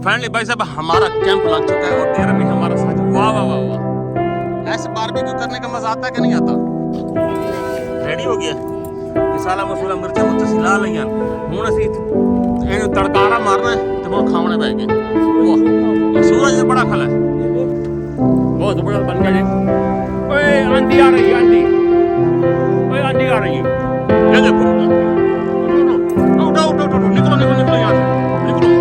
Finally भाई साहब हमारा कैंप लग चुका है और डेरा भी हमारा साथ। वाह वाह वाह वाह, ऐसे बारबेक्यू करने का मजा आता है कि नहीं आता? रेडी हो गया मसाला मसूला मिर्चा मुर्चा ला लिया हूँ असी इन तड़कारा मारना है तो हम खाने पै गए। वाह सूरज ने बड़ा खला है, बहुत बड़ा बन गया जी। ओए आंधी आ रही है, आंधी, ओए आंधी आ रही है, ये देखो उठो उठो उठो उठो, निकलो निकलो निकलो यहाँ से निकलो।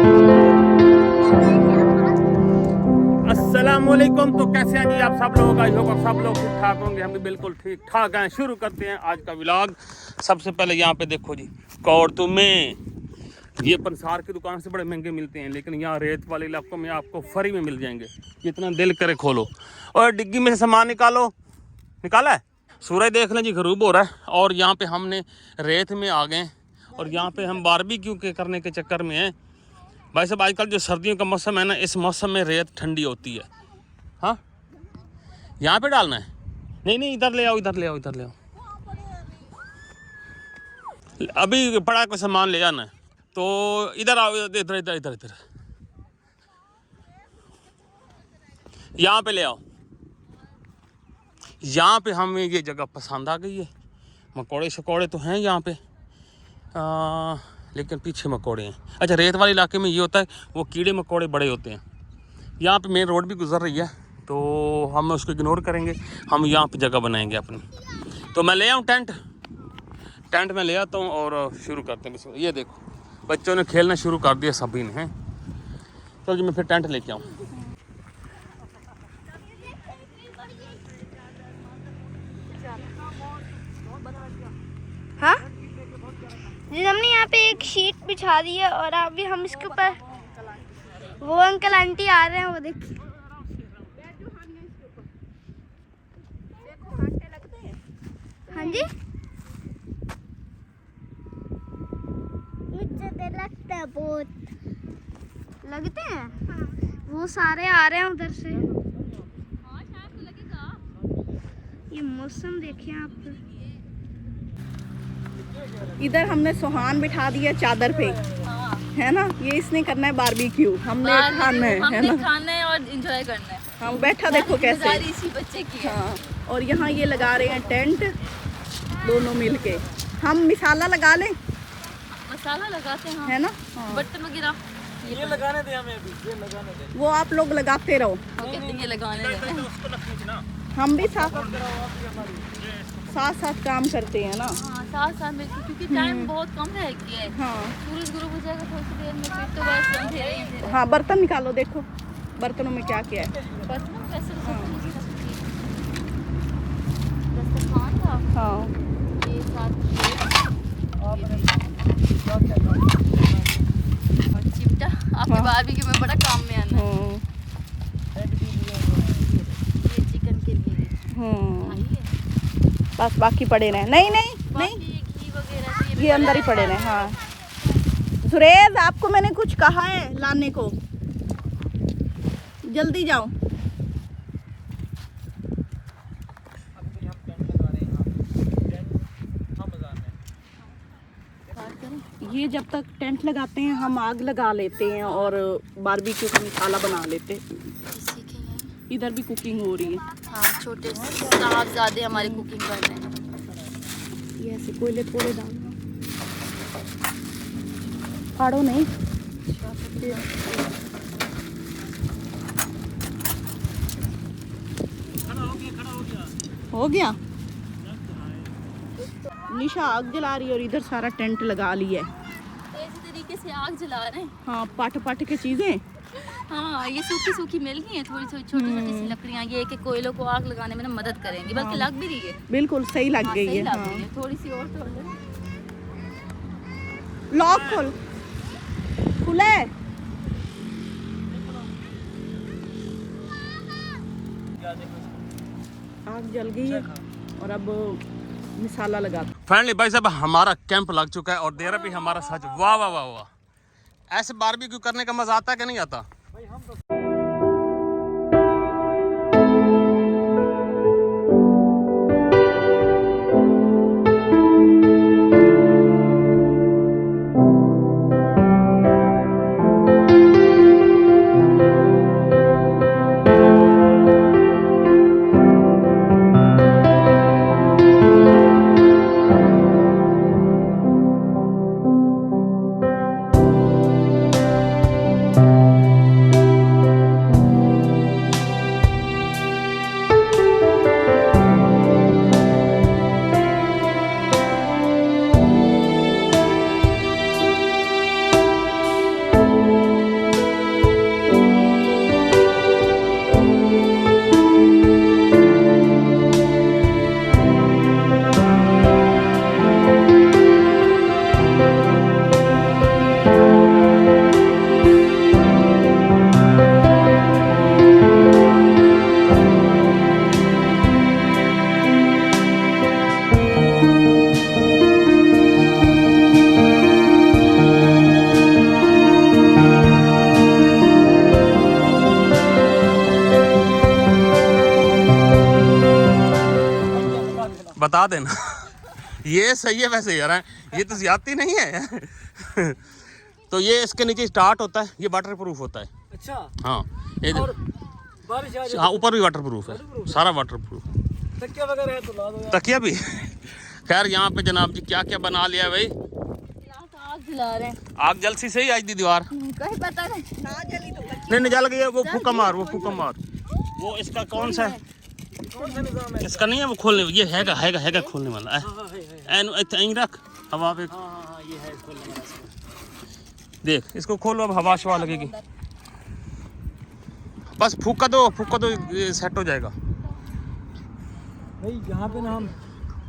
अस्सलामुअलैकुम, तो कैसे हैं जी आप सब लोग? आई होप आप सब लोग ठीक ठाक होंगे, हम भी बिल्कुल ठीक ठाक हैं। शुरू करते हैं आज का व्लॉग। सबसे पहले यहाँ पे देखो जी कौड़तू में ये पंसार की दुकान से बड़े महंगे मिलते हैं, लेकिन यहाँ रेत वाले इलाकों में आपको फ्री में मिल जाएंगे। जितना दिल करे खोलो और डिग्गी में से सामान निकालो। निकाला है, सूरज देख लें जी गरूब हो रहा है और यहाँ पे हमने रेत में आ गए और यहाँ पे हम बारबेक्यू के करने के चक्कर में हैं। भाई साहब आजकल जो सर्दियों का मौसम है ना, इस मौसम में रेत ठंडी होती है। हाँ यहाँ पे डालना है? नहीं नहीं इधर ले आओ, इधर ले आओ, इधर ले आओ। अभी पड़ा कोई सामान ले जाना है तो इधर आओ, इधर इधर इधर इधर यहाँ पे ले आओ। यहाँ पे हमें ये जगह पसंद आ गई है। मकोड़े शकोड़े तो हैं यहाँ पे लेकिन पीछे मकोड़े हैं। अच्छा, रेत वाले इलाके में ये होता है वो कीड़े मकोड़े बड़े होते हैं। यहाँ पे मेन रोड भी गुजर रही है तो हम उसको इग्नोर करेंगे, हम यहाँ पे जगह बनाएंगे अपनी। तो मैं ले आऊँ टेंट में ले आता हूँ और शुरू करते हैं। ये देखो बच्चों ने खेलना शुरू कर दिया सभी ने, हैं। चलो जी मैं फिर टेंट लेके आऊँ। हाँ जी, हमने यहाँ पे एक शीट बिछा दी है और अभी हम इसके ऊपर, वो अंकल आंटी आ रहे हैं, वो देखिए। हाँ जी, मुझे तो लगता है बहुत लगते हैं। हाँ। वो सारे आ रहे हैं उधर से। हाँ शायद तो लगेगा। ये मौसम देखिए आप। इधर हमने सुहान बिठा दिया चादर पे, है ना। ये इसने करना है बारबेक्यू, हमने खाना है ना, खाना है और एंजॉय करना है। हम बैठा देखो कैसे। इसी बच्चे की है। हाँ, और यहाँ ये लगा रहे हैं टेंट दोनों मिलके। हम मिसाला लगा लें, मसाला लगाते हैं है ना। बर्तन वगैरह ये लगाने दे हमें अभी, ये लगाने दे। वो आप लोग लगाते रहो, कहते हैं ये लगाने देते हैं। उसको ना खींचना, हम भी साथ साथ काम करते हैं ना। हाँ साथ साथ में, क्योंकि टाइम बहुत कम रह गया है। हाँ सूरज गुरु हो जाएगा थोड़ी सी देर में, फिर तो बस अंधेरा ही अंधेरा। हाँ, बर्तन निकालो, देखो बर्तनों में क्या क्या है। बर्तनों में कैसे दस्तरखान था। हाँ, ये साथ और चिमटा आपके बारबेक्यू में बड़ा काम में आना है। ये चिकन के लिए बस बाकी पड़े रहे। नहीं नहीं नहीं, घी वगैरह ये अंदर ही पड़े रहे। हाँ सुरेश, आपको मैंने कुछ कहा है लाने को, जल्दी जाओ। ये जब तक टेंट लगाते हैं हम आग लगा लेते हैं और बारबेक्यू का मसाला बना लेते हैं। सीखेंगे। इधर भी कुकिंग हो रही है। हाँ, छोटे साहबजादे हमारे कुकिंग कर रहे हैं। ये ऐसे कोयले थोड़े डालना, फाड़ो नहीं। हो गया। निशा आग जला रही है और इधर सारा टेंट लगा लिया है। इसी तरीके से आग जला रहे हैं। हाँ, पाट पाट के चीजें। हाँ, ये सूखी सूखी मिल गई हैं, थोड़ी थोड़ी छोटी छोटी सी लकड़ियाँ, ये कि कोयलों को आग लगाने में ना मदद करेंगी, बल्कि लग भी रही है। बिल्कुल सही लग गई सही है। लग हाँ। रही है, थोड़ी सी और तो लॉक खोल, खुला है। आग जल गई है और अब मसाला लगा। फाइनली भाई साहब हमारा कैंप लग चुका है और डेरा भी हमारा साथ। वाह वाह वाह वाह, ऐसे बारबेक्यू करने का मजा आता है कि नहीं आता? बता देना। ये सही है वैसे यार, ये तो ज्यादती नहीं है। तो ये इसके नीचे स्टार्ट होता है, ये वाटर प्रूफ होता है। अच्छा। हाँ ये और बारिश आ जाए हाँ ऊपर भी वाटर प्रूफ है, सारा वाटर प्रूफ। तकिया वगैरह है तो ला दो यार। तकिया भी। खैर यहाँ पे जनाब जी क्या क्या बना लिया भाई। आग जला रहे हैं, आग जल सी सही आज दी दीवार कहीं पता नहीं। ना जली तो नहीं जल गई है। वो फूका मार, वो फूका मार। वो इसका कौन सा है? कौन सा निजाम है? इसका नहीं है वो खोलने, ये हैगा खोलने वाला है। हाँ है। ऐन रख हवा पे। हाँ ये है खोलने वाला इसमें। देख इसको खोलो, अब हवा शवा लगेगी। बस फूका दो ये सेट हो जाएगा। भाई यहाँ पे ना हम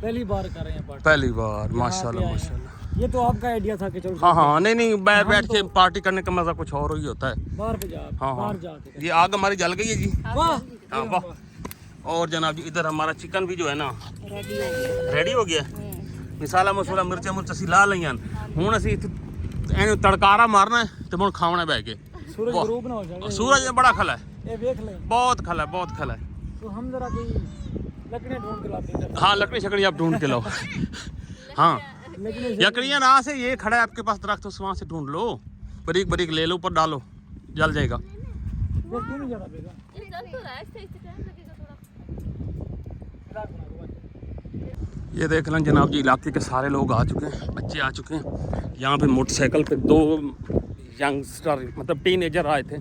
पहली बार कर रहे हैं पार्टी। पहली बार माशाल्लाह यहाँ पे आए माशाल्लाह। ये तो आपका आइडिया था कि चलो हाँ नहीं बैठ के पार्टी करने का मजा कुछ और ही होता है। बाहर पे जा, हाँ बाहर जाके। ये आग हमारी जल गई है जी। वाह हाँ वाह। और जनाब जी इधर हमारा चिकन भी जो है ना रेडी हो गया। मिसाला मसूला मिर्चा मुर्चा ला लिया हूँ। असी तड़कारा मारना है तो हम खावना बह के। सूरज गरूब ना हो जाए। सूरज बड़ा खला है, ये देख लें। बहुत खला है। तो हम जरा कोई लकड़ियाँ ढूंढ के लाते हैं। हाँ लकड़ी शकड़ी आप ढूंढ के लाओ। हाँ लकड़ियाँ लकड़ियाँ ना से ये खड़ा है आपके पास दरख्त, तो वहाँ से ढूंढ लो, बारीक ले लो, ऊपर डालो, जल जाएगा। ये क्यों नहीं जाना पेगा? ये जल तो रहा है, इससे टाइम लगेगा थोड़ा। रात बना दो। ये देख लें जनाब जी, इलाके के सारे लोग आ चुके हैं, बच्चे आ चुके हैं। यहाँ पे मोटरसाइकिल पे 2 यंगस्टर मतलब टीनेजर आए थे।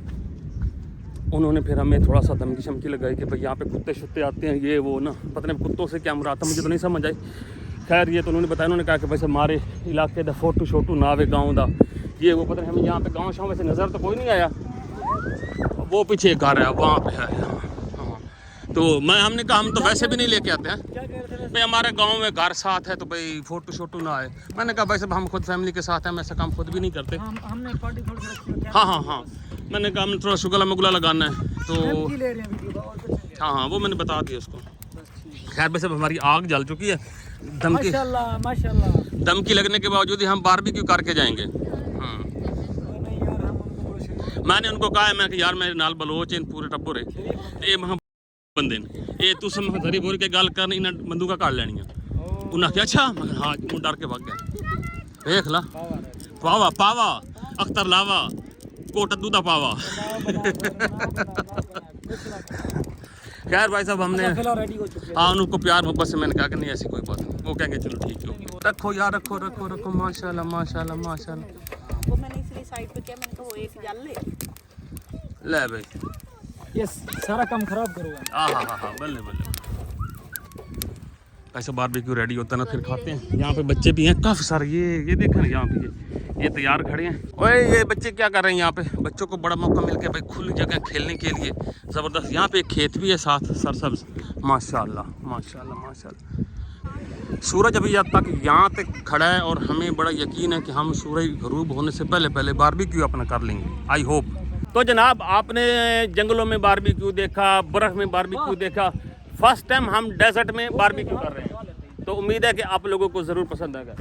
उन्होंने फिर हमें थोड़ा सा धमकी शमकी लगाई कि भाई यहाँ पे कुत्ते शुत्ते आते हैं, ये वो ना, पता नहीं कुत्तों से क्या मुराद था, मुझे तो नहीं समझ आई। खैर ये तो उन्होंने बताया, उन्होंने कहा कि भाई हमारे इलाके का फोटो शोटू ना आवे गाँव का, ये वो पता नहीं। हमें यहाँ पे गाँव शाँव वैसे नज़र तो कोई नहीं आया। वो पीछे एक घर है, वहाँ पे है। हाँ तो हमने कहा हम तो वैसे भी नहीं लेके आते हैं क्या कह रहे थे? भाई, हमारे गांव में घर साथ है तो भाई फोटो शोटो ना आए। मैंने कहा भाई साहब हम खुद फैमिली के साथ हैं, हम ऐसा काम खुद भी नहीं करते। हमने पार्टी थोड़ी सी रखी है। हाँ मैंने कहा हमने थोड़ा शुगला मुगला लगाना है तो की ले रहे हैं वीडियो का, और कुछ नहीं ले रहे। हाँ वो मैंने बता दिया उसको। बस ठीक है। खैर भाई साहब हमारी आग जल चुकी है। धमकी माशाल्लाह। लगने के बावजूद ही हम बारबेक्यू करके जाएंगे। नहीं यार हम उनको बड़े शरीफ मैंने उनको कहा है, मैं कि यार मेरे नाल बलोच इन पूरे टब्बरे ये महा बंदे ने ये तुस धरी बोरी के गल करनी इन्हें बंदूका काट लेनी है। उन्हें क्या अच्छा मैं हाँ मुँह डर के भाग गया। देख ला पावा अख्तर लावा कोट दूधा पावा। खैर भाई साहब हमने रेडी हो चुके हैं। हाँ उनको प्यार मोहब्बत से मैंने कहा कि नहीं ऐसी कोई बात नहीं। वो कहेंगे चलो ठीक है, रखो यार रखो माशाल्लाह। वो मैंने इसलिए साइड पे किया, मैंने कहा वो एक जल ले। ले भाई ये सारा काम खराब करोगा। हाँ बल्ले ऐसा बारबेक्यू रेडी होता है ना, फिर खाते हैं। यहाँ पे बच्चे भी हैं काफ़ी सारे। ये देखें ना यहाँ पे ये तैयार खड़े हैं। ओए ये बच्चे क्या कर रहे हैं यहाँ पे? बच्चों को बड़ा मौका मिल गया भाई, खुली जगह खेलने के लिए ज़बरदस्त। यहाँ पे एक खेत भी है साथ सरसब्ज, माशाल्लाह। सूरज अभी जब तक यहाँ तक खड़ा है और हमें बड़ा यकीन है कि हम सूरज गरूब होने से पहले बारबेक्यू अपना कर लेंगे, आई होप। तो जनाब आपने जंगलों में बारबेक्यू देखा, बर्फ़ में बारबेक्यू देखा, फर्स्ट टाइम हम डेजर्ट में बारबेक्यू कर रहे हैं। तो उम्मीद है कि आप लोगों को ज़रूर पसंद आएगा।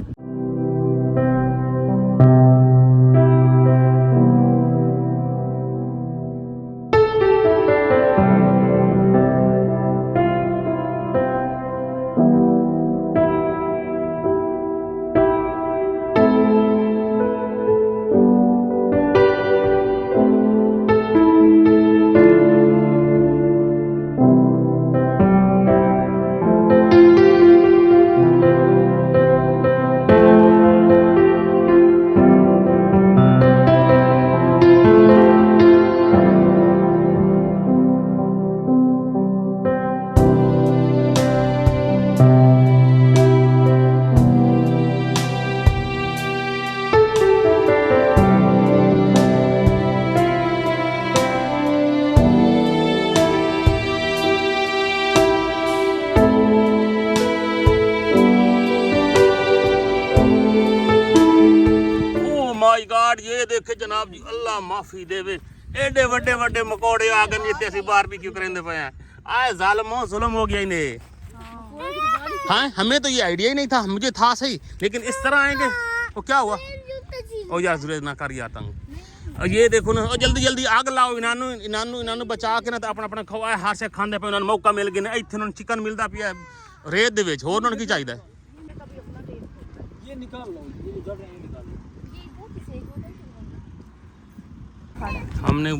माय गॉड ये देखे जनाब जी, अल्लाह माफी देवे, एडे वड्डे मकोड़े आ गए जिते असि बारबेक्यू करेंदे पे हैं। आए जालिमो जुल्म हो गया इन्हें। हाँ हमें तो ये आइडिया ही नहीं था, मुझे था सही, लेकिन इस तरह आएंगे तो क्या हुआ? ओ यार जुरेज ना कर यार तंग। ये देखो ना, जल्दी आग लाओ, इनानू बचा के ना तो अपना खवाए हाथ से खाने पे उन्होंने मौका मिल गया। इतने उन्होंने चिकन मिलता पिया, रेत दे विच होर उन्होंने की चाहिए? ये निकाल लो, ये जो जड़ रहे हैं निकाल लो। हमने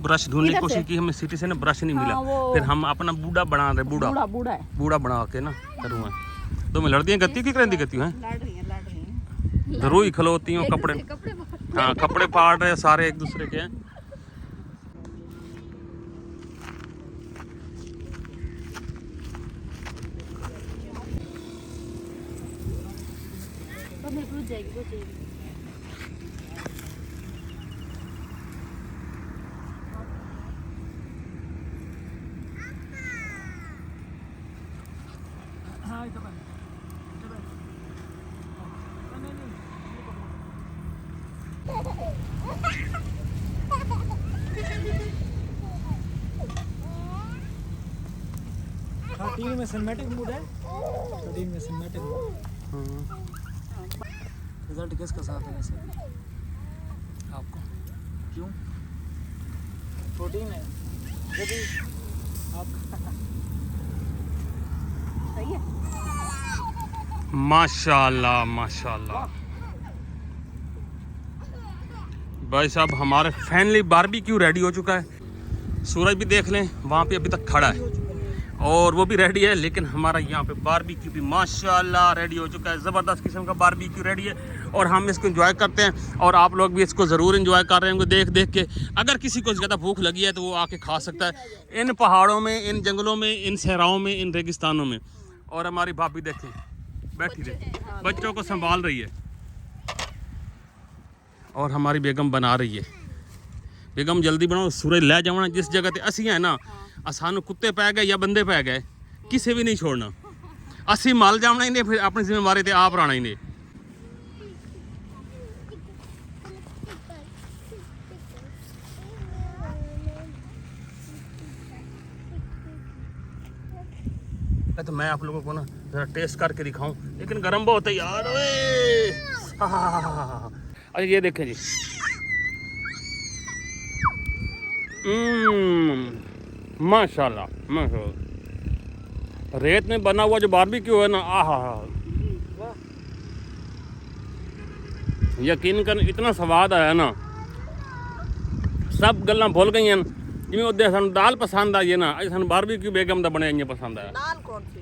ब्रश ढूंढने की इधर कोशिश से? की, हमें सिटी से ना ब्रश नहीं मिला। हाँ, वो- फिर हम अपना बूढ़ा बना रहे, बूढ़ा बूढ़ा है, बूढ़ा बना के ना करूँगा। तो मैं लड़ती हैं करती की करती हैं लड़ रही है। जरूर खलोती हूँ, कपड़े हाँ कपड़े फाड़ रहे सारे एक दूसरे के। तो मेरे को जाएगी वो जाएगी। हाँ इधर बन, इधर बन। नहीं नहीं, टीवी में सिनेमैटिक मूड है, टीवी में सिनेमैटिक मूड। रिजल्ट किसका साथ है वैसे आपको? क्यों? प्रोटीन है जो भी आप सही है। माशाल्लाह माशाल्लाह। भाई साहब हमारे फाइनली बारबेक्यू रेडी हो चुका है। सूरज भी देख लें वहाँ पे अभी तक खड़ा है और वो भी रेडी है, लेकिन हमारा यहाँ पे बारबेक्यू भी माशाल्लाह रेडी हो चुका है। ज़बरदस्त किस्म का बारबेक्यू रेडी है और हम इसको एंजॉय करते हैं और आप लोग भी इसको ज़रूर एंजॉय कर रहे होंगे देख देख के। अगर किसी को ज़्यादा भूख लगी है तो वो आके खा सकता है इन पहाड़ों में, इन जंगलों में, इन सहराओं में, इन रेगिस्तानों में। और हमारी भाभी देखें बैठी रही, बच्चों को संभाल रही है और हमारी बेगम बना रही है। बेगम जल्दी बनाओ, सूरज ले जाओ जिस जगह ते असी है ना, सानू कुत्ते पै गए या बंदे पै गए, किसी भी नहीं छोड़ना। असी मल जाना ही नहीं, फिर अपनी जिम्मेवारी ते आप रहना ही नहीं। तो मैं आप लोगों को ना जरा टेस्ट करके दिखाऊं, लेकिन गर्म बहुत है यार। ओए अरे ये देखें जी, माशाल्लाह माशाल्लाह। रेत में बना हुआ जो बारबेक्यू है ना, आहा यकीन कर इतना स्वाद आया ना, सब गल्लां भुल गई हैं। जिवें उदे सानू दाल पसंद आई है ना, अज सानू बारबेक्यू बेगम दा बने इन्ने पसंद आया। दाल कौन सी?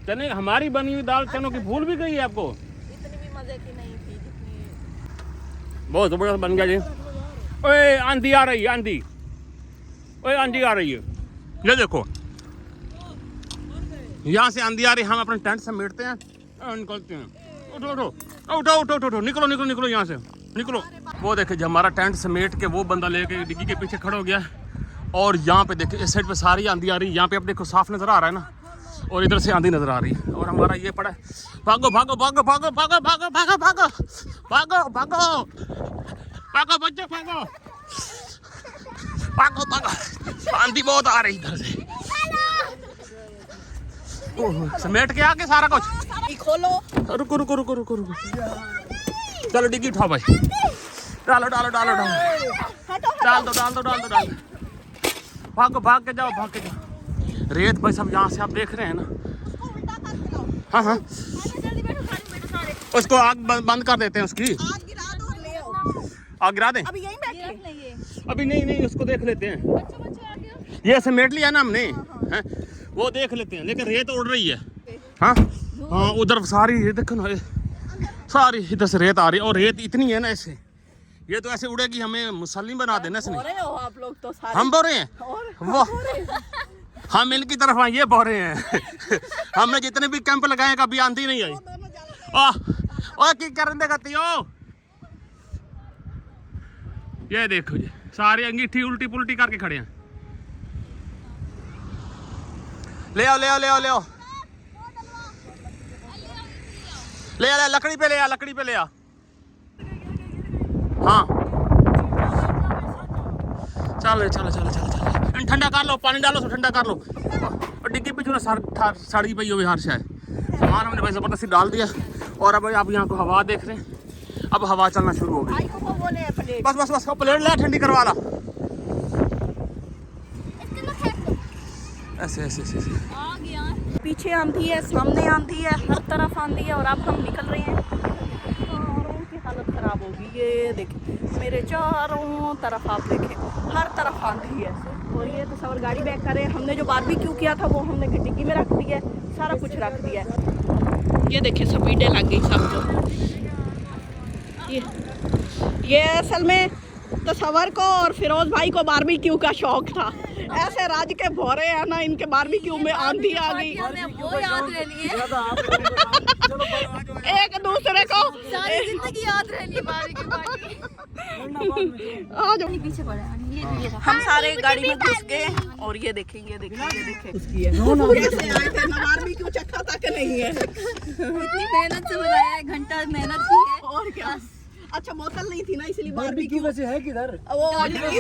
चने हमारी बनी हुई दाल चनों की भूल भी गई है आपको? इतनी भी मजे की नहीं थी जितनी। बहुत जबरदस्त बन गया जी। ओए आंधी आ रही है, आंधी, ओए आंधी आ रही है, ये देखो यहाँ से आंधी आ रही है। हम अपने टेंट समेटते हैं और निकलते हैं। उठो उठो उठो उठो उठो उठो, निकलो निकलो निकलो यहाँ से निकलो। वो देखिए जब हमारा टेंट समेट के वो बंदा लेके डिग्गी के पीछे खड़ा हो गया और यहाँ पे देखिए इस साइड पे सारी आंधी आ रही है। यहाँ पे अब देखो साफ नजर आ रहा है ना, और इधर से आंधी नजर आ रही है। और हमारा ये पड़ा है, भागो भागो भागो भागो भागो भागो भागो भागो भागो भागो भागो बच्चों भागो भागो भागो, आंधी बहुत आ रही इधर से। ओह, समेट के आके सारा कुछ। खोलो। रुको रुको रुको रुको रुको, चलो डिग्गी उठाओ भाई, डालो डालो डालो डालो, डाल दो डाल दो डाल दो डाल दो, भागो भाग के जाओ भाग के जाओ। रेत भाई सब यहाँ से आप देख रहे हैं ना। हाँ हाँ उसको आग बंद कर देते हैं उसकी। आग गिरा दो और ले आओ। आग गिरा दें? अभी यहीं बैठे। अभी नहीं नहीं, उसको देख लेते हैं। ये समेट लिया ना हमने, हैं वो देख लेते हैं, लेकिन रेत उड़ रही है। हाँ हाँ उधर सारी ये देखो ना, सारी इधर से रेत आ रही है और रेत इतनी है ना ऐसे, ये तो ऐसे उड़ेगी हमें मुसल्लिम बना देना इसने। बोरे हो आप लोग तो सारे। हम बोरे हैं वो, हम इनकी तरफ आए, ये बोरे हैं। हमने जितने भी कैंप लगाए कभी आंधी नहीं आई। ओह की करने करती हो, ये देखो जी सारी अंगीठी उल्टी पुल्टी करके खड़े हैं। ले आओ ले आओ ले आओ ले आओ, ले आ लकड़ी पे ले आ, लकड़ी पे ले आ। हाँ चलो चलो चलो चलो चलो, ठंडा कर लो, पानी डालो, ठंडा कर लो। और डिग्गी पीछू ना साड़ी पई हो बिहार से आए सामान हमने भाई जबरदस्ती डाल दिया। और अब आप यहाँ को हवा देख रहे हैं, अब हवा चलना शुरू हो गई। बस बस बस प्लेट ला, ठंडी करवा ला। ऐसे ऐसे ऐसे आ गया। पीछे आंधी है, सामने आंधी है, हर तरफ आंधी है। और अब हम निकल रहे हैं, चारों की हालत ख़राब होगी। ये देखें मेरे चारों तरफ, आप देखें हर तरफ आंधी है। और ये तो सवर गाड़ी बैक करे, हमने जो बारबेक्यू किया था वो हमने डिग्गी में रख दिया, सारा कुछ रख दिया। ये देखिए स्पीडें लग गई सब जो। ये असल में तसव्वुर को और फिरोज भाई को बारबेक्यू का शौक था। ऐसे राज के भोरे है ना, इनके बारबेक्यू में आंधी आ गई। वो याद रहनी है, एक दूसरे को सारी जिंदगी याद रहनी है बारबेक्यू पार्टी। आ जाओ। पीछे पड़ा है, ये रहा। हम सारे गाड़ी में घुस गए और ये देखें, ये देखें, ये देखें कैसे आए थे ना, बारबेक्यू चखा तक नहीं है। इतनी मेहनत से बनाया है, घंटा मेहनत की है। और क्या। अच्छा बोतल नहीं थी ना, इसलिए बारबेक्यू वैसे है किधर? वो डिग्गी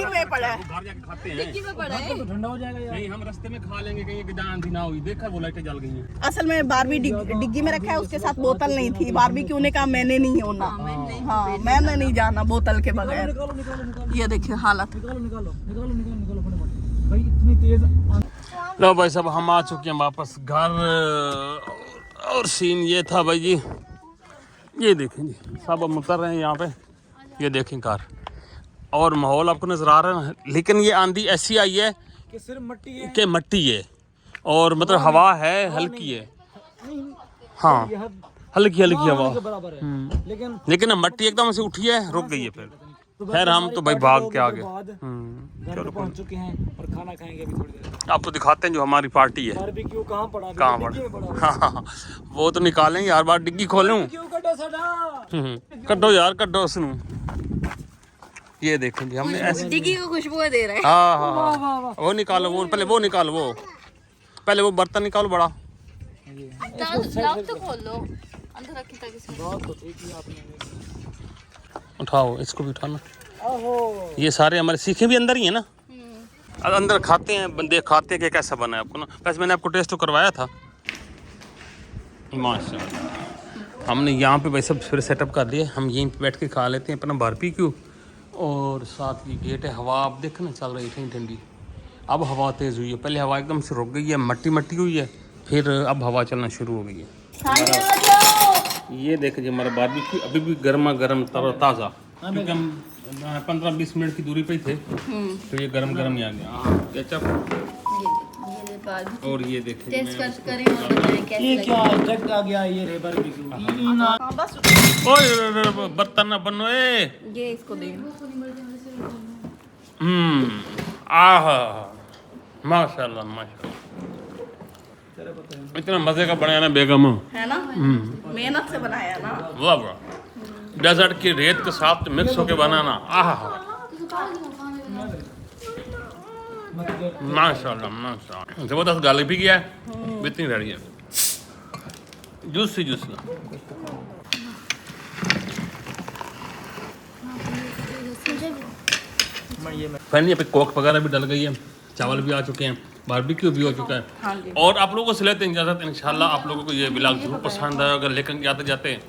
में पड़ा है। बाहर जाके खाते हैं। डिग्गी में पड़ा है। तो ठंडा हो जाएगा यार। नहीं, हम रास्ते में खा लेंगे कहीं कि जहाँ आंधी ना हुई। देखा वो लाइटें जल गई हैं। असल में बारबी डिग्गी में रखा है, उसके साथ बोतल नहीं थी। बारबेक्यू ने कहा मैंने नहीं होना, हाँ मैंने नहीं जाना बोतल के बगैर। निकालो निकालो निकालो ये देखिए हालत। निकालो निकालो निकालो निकालो निकालो फटाफट भाई, इतनी तेज। लो भाई साहब, हम आ चुके हैं वापस घर। और सीन ये था भाई जी, ये देखें जी, सब हम उतर रहे हैं यहाँ पे। ये देखें कार, और माहौल आपको नजर आ रहा है। लेकिन ये आंधी ऐसी आई है कि सिर्फ मट्टी है कि मट्टी है, और मतलब हवा है हल्की है। हाँ, ये हल्की हल्की हवा। के बराबर है। लेकिन मट्टी एकदम से उठी है, रुक गई है। फिर खैर हम तो भाई भाग के आ गए। घर पे पहुंच चुके हैं और खाना खाएंगे अभी थोड़ी देर। आपको दिखाते हैं जो हमारी पार्टी है। बारबेक्यू कहाँ पड़ा? कहाँ पड़ा? हाँ, वो तो निकालेंगे यार, बार डिग्गी खोलूं। क्यों कटो सड़ा? कड्डो यार, कड्डो उसनू। ये देखें जी, हमने ऐसे डिग्गी को खुशबू दे रहा है। हाँ हाँ हाँ, वो निकालो, वो पहले वो निकालो, वो पहले वो बर्तन निकालो बड़ा। लॉक तो खोल लो, अंदर रखी ताकि इसमें। उठाओ, इसको भी उठाना। ये सारे हमारे सीखे भी अंदर ही है ना, अंदर खाते हैं बंदे, खाते हैं कि कैसा बना है आपको ना। वैसे मैंने आपको टेस्ट तो करवाया था माशाल्लाह। हमने यहाँ पे भाई सब फिर सेटअप कर दिए। हम यहीं पे बैठ के खा लेते हैं अपना बारबेक्यू। और साथ ही गेट है, हवा आप देखना चल रही ठंडी ठंडी। अब हवा तेज़ हुई है, पहले हवा एकदम से रुक गई है, मट्टी मट्टी हुई है, फिर अब हवा चलना शुरू हो गई है। ये देख लीजिए हमारा बारबेक्यू अभी भी गर्मा गर्म ताज़ा, क्योंकि हम 15-20 मिनट की दूरी पे ही थे, तो ये गरम गरम ही आ गया। केचप और ये देखें, टेस्ट करें और बताएं कैसे ये लगे। क्या जग आ गया? ये रे बारबेक्यू। बस ओए बर्तन ना बनो ए। ये इसको दे। आहा, माशाल्लाह माशाल्लाह, इतना मजे का बनाया ना बेगम, है ना, मेहनत से बनाया ना। वाह वाह। डेजर्ट की रेत के साथ मिक्स होके बनाना, आहा माशाल्लाह माशाल्लाह। जबरदस्त गाली भी किया है, इतनी रेडी है, जूसी जूसी। फाइनली पे कोक वगैरह भी डल गई है, चावल भी आ चुके हैं, बारबेक्यू भी हो चुका है। और आप लोगों से लेते हैं इजाज़त। इंशाल्लाह आप लोगों को ये व्लॉग जरूर पसंद आएगा। लेकिन जाते जाते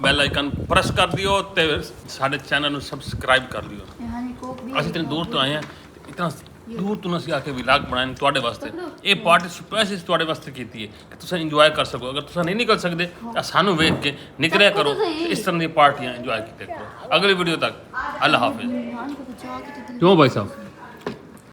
बेल आइकन प्रेस कर दियो ते साडे चैनल ਨੂੰ सब्सक्राइब कर लियो। ਅਸੀਂ इतने दूर तो आए हैं, इतना दूर तो ਅਸੀਂ आके व्लॉग बनाए ਤੁਹਾਡੇ ਵਾਸਤੇ। ਇਹ ਪਾਰਟੀ ਸਪੈਸ਼ਲ ਤੁਹਾਡੇ ਵਾਸਤੇ ਕੀਤੀ ਹੈ ਕਿ ਤੁਸੀਂ ਇੰਜੋਏ ਕਰ ਸਕੋ। ਅਗਰ ਤੁਸੀਂ ਨਹੀਂ ਨਿਕਲ ਸਕਦੇ ਤਾਂ ਸਾਨੂੰ ਵੇਖ ਕੇ ਨਿਕਲਿਆ ਕਰੋ, ਇਸ ਤਰ੍ਹਾਂ ਦੀਆਂ ਪਾਰਟੀਆਂ ਇੰਜੋਏ ਕੀਤੇ ਕਰੋ। ਅਗਲੀ ਵੀਡੀਓ ਤੱਕ ਅੱਲਾ ਹਾਫਿਜ਼। क्यों भाई साहब?